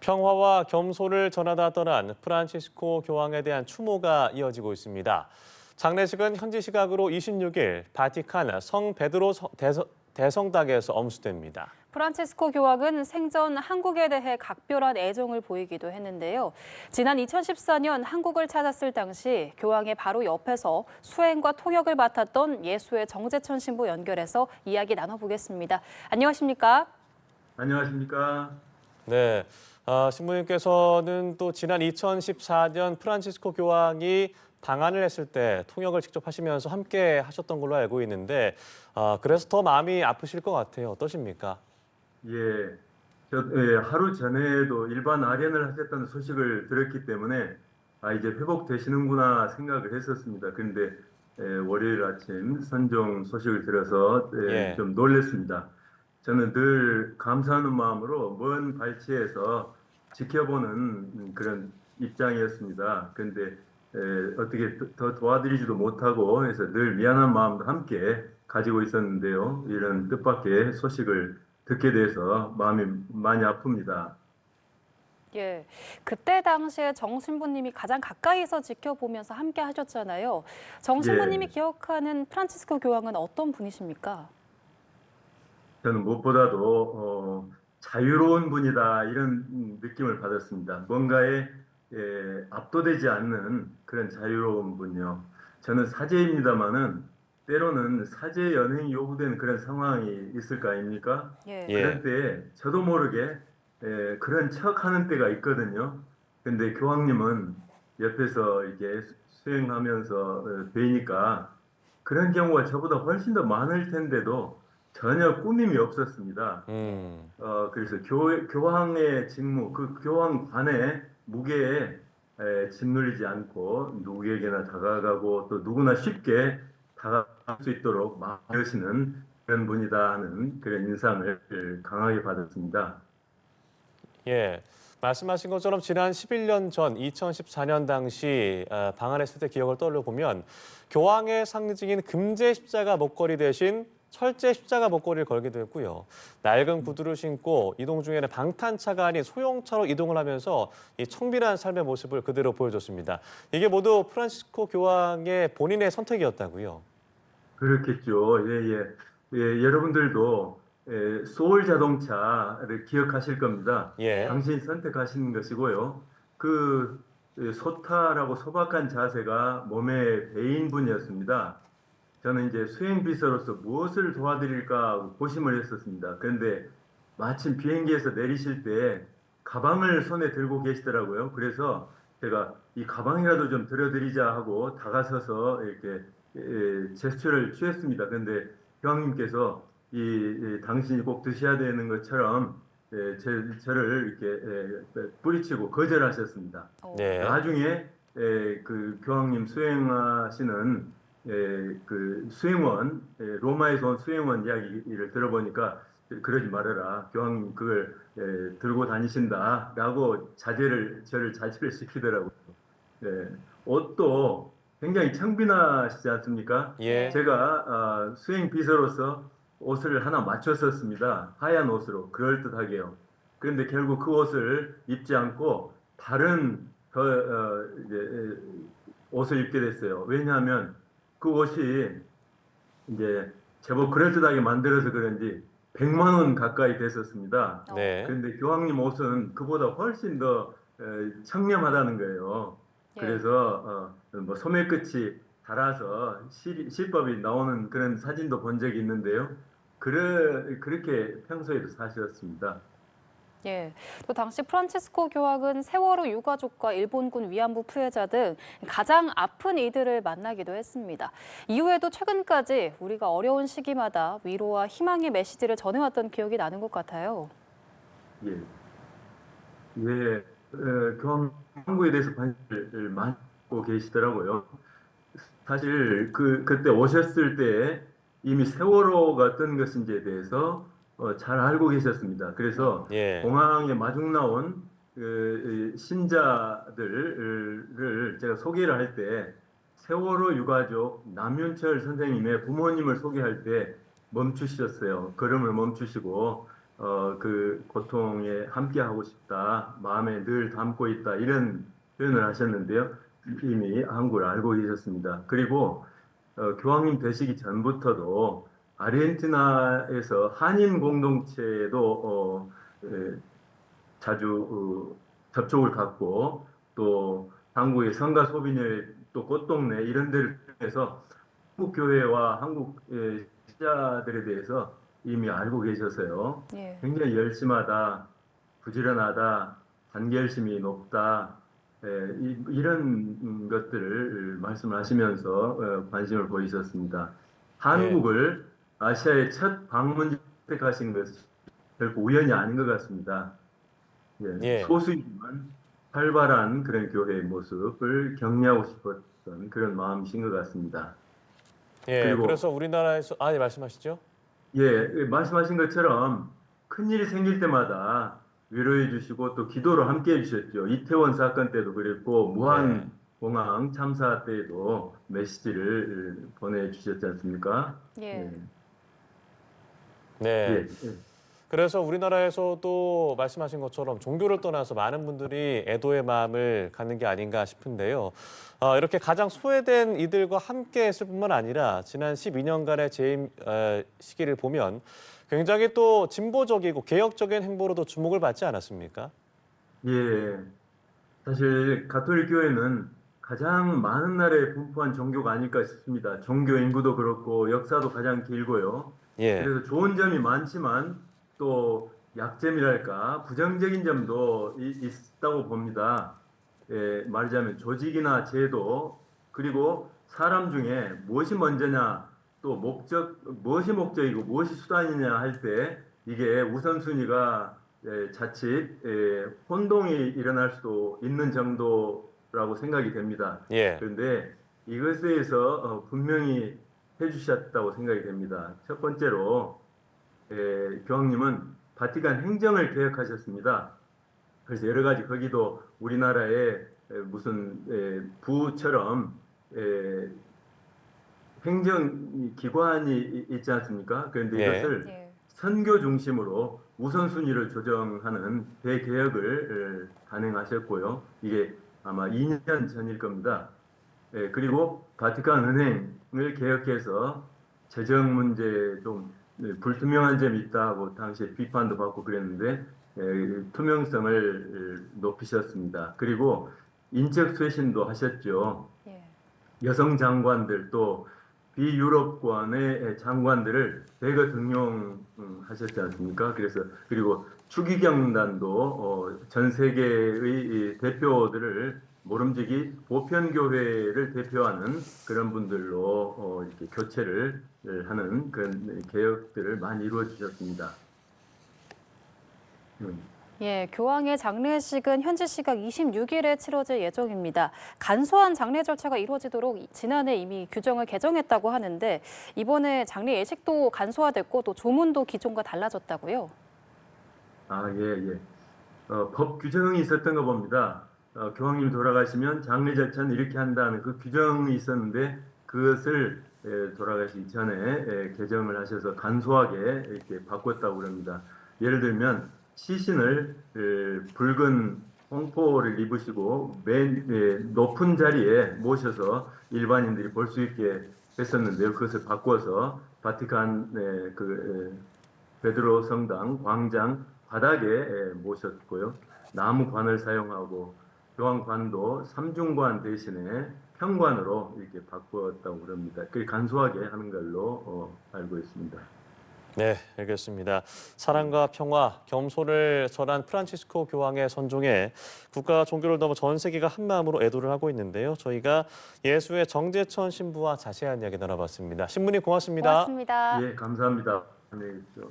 평화와 겸손을 전하다 떠난 프란치스코 교황에 대한 추모가 이어지고 있습니다. 장례식은 현지 시각으로 26일 바티칸 성 베드로 대성당에서 엄수됩니다. 프란치스코 교황은 생전 한국에 대해 각별한 애정을 보이기도 했는데요. 지난 2014년 한국을 찾았을 당시 교황의 바로 옆에서 수행과 통역을 맡았던 예수의 정재천 신부 연결해서 이야기 나눠보겠습니다. 안녕하십니까? 안녕하십니까? 네, 신부님께서는 또 지난 2014년 프란치스코 교황이 방한을 했을 때 통역을 직접 하시면서 함께 하셨던 걸로 알고 있는데 그래서 더 마음이 아프실 것 같아요. 어떠십니까? 예, 하루 전에도 일반 아련을 하셨다는 소식을 들었기 때문에 이제 회복되시는구나 생각을 했었습니다. 그런데 월요일 아침 선종 소식을 들어서 예. 좀 놀랐습니다. 저는 늘 감사하는 마음으로 먼 발치에서 지켜보는 그런 입장이었습니다. 그런데 어떻게 더 도와드리지도 못하고 해서 늘 미안한 마음도 함께 가지고 있었는데요. 이런 뜻밖의 소식을 듣게 돼서 마음이 많이 아픕니다. 예, 그때 당시에 정 신부님이 가장 가까이서 지켜보면서 함께 하셨잖아요. 정 신부님이 예, 기억하는 프란치스코 교황은 어떤 분이십니까? 저는 무엇보다도 자유로운 분이다 이런 느낌을 받았습니다. 뭔가에 압도되지 않는 그런 자유로운 분이요. 저는 사제입니다마는 때로는 사제 연행이 요구되는 그런 상황이 있을 거 아닙니까? 예. 그런 예. 때에 저도 모르게 그런 척하는 때가 있거든요. 근데 교황님은 옆에서 이렇게 수행하면서 뵈니까 그런 경우가 저보다 훨씬 더 많을 텐데도 전혀 꾸밈이 없었습니다. 음. 그래서 교황의 직무, 그 교황관의 무게에 짓눌리지 않고 누구에게나 다가가고 또 누구나 쉽게 다가갈 수 있도록 마음여시는 그런 분이다 하는 그런 인상을 강하게 받았습니다. 예. 말씀하신 것처럼 지난 11년 전 2014년 당시 방한했을 때 기억을 떠올려보면 교황의 상징인 금제 십자가 목걸이 대신 철제 십자가 목걸이를 걸게 됐고요. 낡은 구두를 신고 이동 중에는 방탄차가 아닌 소형차로 이동을 하면서 이 청빈한 삶의 모습을 그대로 보여줬습니다. 이게 모두 프란시스코 교황의 본인의 선택이었다고요. 그렇겠죠. 예, 예. 예, 여러분들도 소울 자동차를 기억하실 겁니다. 예. 당신이 선택하신 것이고요. 그 소탈하고 소박한 자세가 몸에 배인 분이었습니다. 저는 이제 수행비서로서 무엇을 도와드릴까 하고 고심을 했었습니다. 그런데 마침 비행기에서 내리실 때 가방을 손에 들고 계시더라고요. 그래서 제가 이 가방이라도 좀 들어드리자 하고 다가서서 이렇게 제스처를 취했습니다. 그런데 교황님께서 당신이 꼭 드셔야 되는 것처럼 저를 이렇게 뿌리치고 거절하셨습니다. 네. 나중에 그 교황님 수행하시는 그 수행원, 로마에서 온 수행원 이야기를 들어보니까 그러지 말아라. 교황님 그걸 들고 다니신다라고 저를 자제를 시키더라고요. 예, 옷도 굉장히 청빈하시지 않습니까? 예. 예. 제가 수행 비서로서 옷을 하나 맞췄었습니다. 하얀 옷으로 그럴듯하게요. 그런데 결국 그 옷을 입지 않고 다른 이제, 옷을 입게 됐어요. 왜냐하면 그 옷이 이제 제법 그럴듯하게 만들어서 그런지 100만 원 가까이 됐었습니다. 네. 그런데 교황님 옷은 그보다 훨씬 더 청렴하다는 거예요. 예. 그래서 뭐 소매 끝이 달아서 실밥이 나오는 그런 사진도 본 적이 있는데요. 그렇게 평소에도 사셨습니다. 예. 또 당시 프란치스코 교황은 세월호 유가족과 일본군 위안부 피해자 등 가장 아픈 이들을 만나기도 했습니다. 이후에도 최근까지 우리가 어려운 시기마다 위로와 희망의 메시지를 전해왔던 기억이 나는 것 같아요. 예, 예, 교황 한국에 대해서 관심을 많이 갖고 계시더라고요. 사실 그때 오셨을 때 이미 세월호가 어떤 것인지에 대해서 잘 알고 계셨습니다. 예. 그래서 예. 공항에 마중 나온 그 신자들을 제가 소개를 할 때 세월호 유가족 남윤철 선생님의 부모님을 소개할 때 멈추셨어요. 걸음을 멈추시고 그 고통에 함께하고 싶다, 마음에 늘 담고 있다 이런 표현을 하셨는데요. 이미 한국을 알고 계셨습니다. 그리고 교황님 되시기 전부터도 아르헨티나에서 한인 공동체도 자주 접촉을 갖고 또 한국의 성가 소비녀의 또 꽃동네 이런 데를 통해서 한국 교회와 한국 신자들에 대해서 이미 알고 계셔서요. 예. 굉장히 열심하다, 부지런하다, 단결심이 높다, 이런 것들을 말씀하시면서 관심을 보이셨습니다. 한국을 아시아의 첫 방문지 택하신 것이 결코 우연이 아닌 것 같습니다. 예. 소수이지만 활발한 그런 교회의 모습을 격려하고 싶었던 그런 마음이신 것 같습니다. 예, 그리고 그래서 우리나라에서 예, 말씀하시죠. 말씀하신 것처럼 큰일이 생길 때마다 위로해 주시고 또 기도로 함께 해주셨죠. 이태원 사건 때도 그랬고 무한 공항 참사 때에도 메시지를 보내주셨지 않습니까? 예. 네. 예, 그래서 우리나라에서도 말씀하신 것처럼 종교를 떠나서 많은 분들이 애도의 마음을 갖는 게 아닌가 싶은데요. 이렇게 가장 소외된 이들과 함께 했을 뿐만 아니라 지난 12년간의 재임 시기를 보면 굉장히 또 진보적이고 개혁적인 행보로도 주목을 받지 않았습니까? 예. 사실 가톨릭 교회는 가장 많은 나라에 분포한 종교가 아닐까 싶습니다. 종교 인구도 그렇고 역사도 가장 길고요. 예. 그래서 좋은 점이 많지만 또 약점이랄까 부정적인 점도 있다고 봅니다. 말하자면 조직이나 제도 그리고 사람 중에 무엇이 먼저냐 또 무엇이 목적이고 무엇이 수단이냐 할 때 이게 우선순위가 자칫 혼동이 일어날 수도 있는 정도라고 생각이 됩니다. 예. 그런데 이것에 대해서 분명히 해주셨다고 생각이 됩니다. 첫 번째로 교황님은 바티칸 행정을 개혁하셨습니다. 그래서 여러 가지 거기도 우리나라의 무슨 부처럼 행정기관이 있지 않습니까? 그런데 이것을 선교 중심으로 우선순위를 조정하는 대개혁을 단행하셨고요. 이게 아마 2년 전일 겁니다. 그리고 바티칸 은행을 개혁해서 재정 문제 좀 불투명한 점이 있다고 당시에 비판도 받고 그랬는데 투명성을 높이셨습니다. 그리고 인적 쇄신도 하셨죠. 여성 장관들 또 비유럽권의 장관들을 대거 등용하셨지 않습니까? 그리고 추기경단도 전 세계의 대표들을 모름지기 보편교회를 대표하는 그런 분들로 이렇게 교체를 하는 그런 개혁들을 많이 이루어 주셨습니다. 예, 교황의 장례식은 현지 시각 26일에 치러질 예정입니다. 간소한 장례 절차가 이루어지도록 지난해 이미 규정을 개정했다고 하는데 이번에 장례 예식도 간소화됐고 또 조문도 기존과 달라졌다고요? 예. 법 규정이 있었던 거 봅니다. 교황님 돌아가시면 장례 절차는 이렇게 한다는 그 규정이 있었는데 그것을 돌아가시기 전에 개정을 하셔서 간소하게 이렇게 바꿨다고 합니다. 예를 들면 시신을 붉은 홍포를 입으시고 맨 높은 자리에 모셔서 일반인들이 볼 수 있게 했었는데요. 그것을 바꿔서 바티칸 베드로 성당 광장 바닥에 모셨고요. 나무관을 사용하고 교황관도 삼중관 대신에 현관으로 이렇게 바꾸었다고 합니다. 그게 간소하게 하는 걸로 알고 있습니다. 네, 알겠습니다. 사랑과 평화, 겸손을 전한 프란치스코 교황의 선종에 국가와 종교를 넘어 전 세계가 한 마음으로 애도를 하고 있는데요. 저희가 예수의 정재천 신부와 자세한 이야기 나눠봤습니다. 신부님 고맙습니다. 고맙습니다. 예, 감사합니다. 안녕히 계십시오.